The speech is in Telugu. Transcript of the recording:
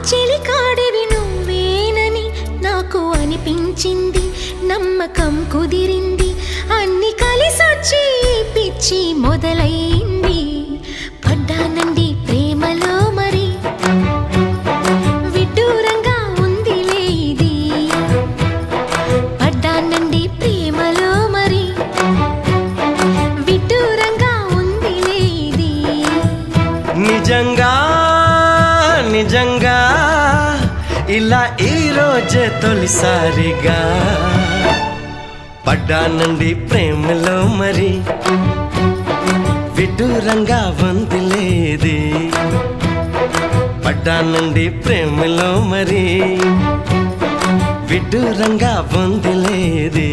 చెలికాడివి నువ్వేనని నాకు అనిపించింది, నమ్మకం కుదిరింది, అన్ని కలిసొచ్చి పిచ్చి మొదలైంది. పడ్డానండి ప్రేమలో మరి, విడ్డూరంగా ఉందిలే ఇది. పడ్డానండి ప్రేమలో మరి, విడ్డూరంగా ఉందిలే ఇది. నిజంగా నిజంగా ఇలా ఈరోజే తొలిసారిగా పడ్డానండి ప్రేమలో మరి, విడ్డూరంగా వందిలేది. పడ్డానండి ప్రేమలో మరి, విడ్డూరంగా వందిలేది.